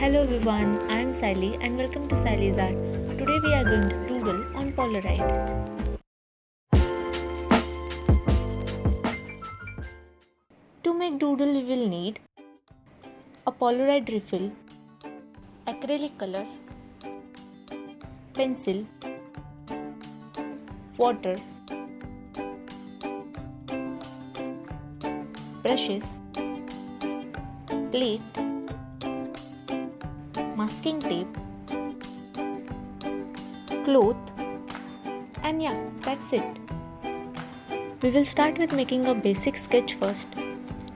Hello everyone, I am Sally and welcome to Sally's Art. Today we are going to doodle on Polaroid. To make doodle we will need a Polaroid refill, acrylic color, pencil, water, brushes, plate, masking tape, cloth, and yeah, that's it. We will start with making a basic sketch first.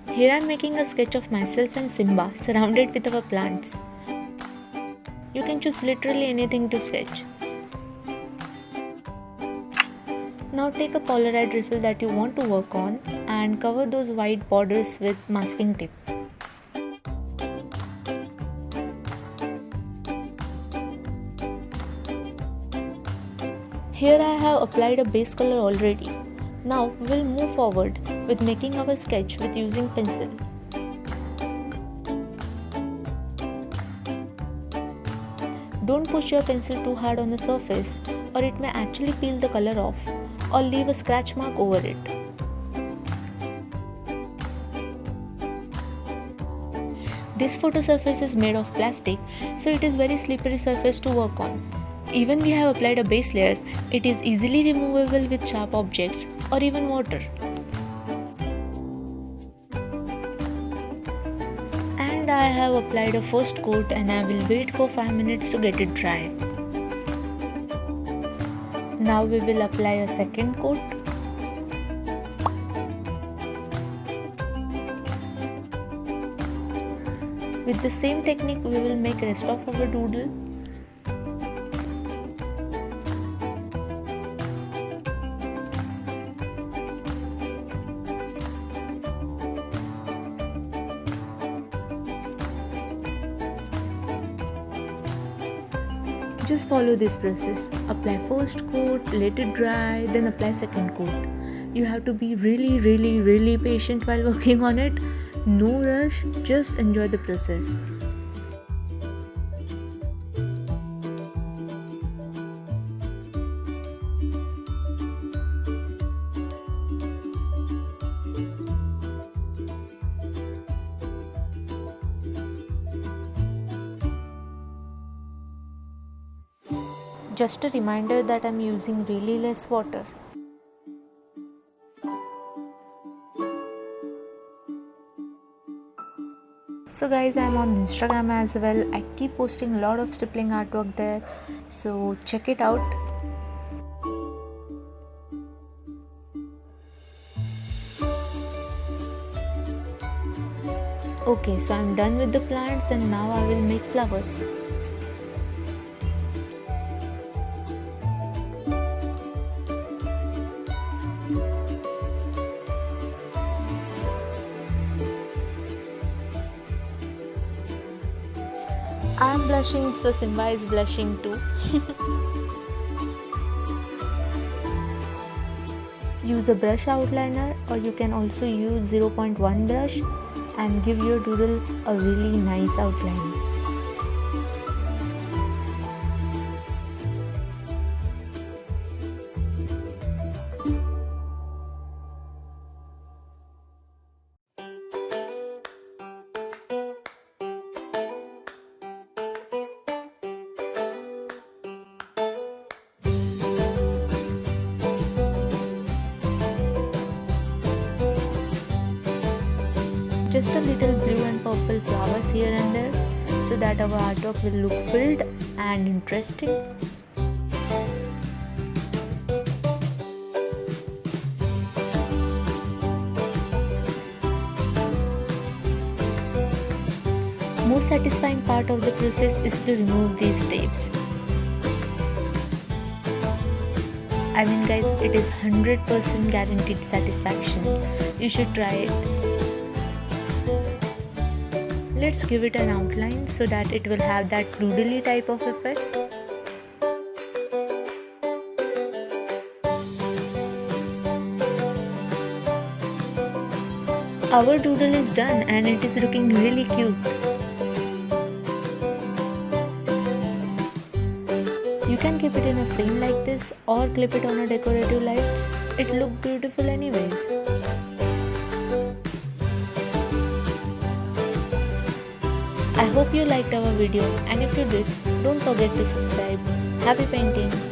Here I am making a sketch of myself and Simba surrounded with our plants. You can choose literally anything to sketch. Now take a Polaroid refill that you want to work on and cover those white borders with masking tape. Here I have applied a base color already. Now we will move forward with making our sketch with using pencil. Don't push your pencil too hard on the surface or it may actually peel the color off or leave a scratch mark over it. This photo surface is made of plastic, so it is very slippery surface to work on. Even we have applied a base layer, it is easily removable with sharp objects or even water. And I have applied a first coat and I will wait for 5 minutes to get it dry. Now we will apply a second coat. With the same technique we will make rest of our doodle. Just follow this process. Apply first coat, let it dry, then apply second coat. You have to be really patient while working on it. No rush, just enjoy the process. Just a reminder that I'm using really less water. So guys, I'm on Instagram as well. I keep posting a lot of stippling artwork there, so check it out. Okay, so I'm done with the plants and now I will make flowers. I am blushing, so Simba is blushing too. Use a brush outliner or you can also use 0.1 brush and give your doodle a really nice outline. Just a little blue and purple flowers here and there so that our artwork will look filled and interesting. Most satisfying part of the process is to remove these tapes. I mean guys, it is 100% guaranteed satisfaction. You should try it. Let's give it an outline so that it will have that doodly type of effect. Our doodle is done and it is looking really cute. You can keep it in a frame like this or clip it on a decorative lights. It looks beautiful anyways. I hope you liked our video, and if you did, don't forget to subscribe. Happy painting!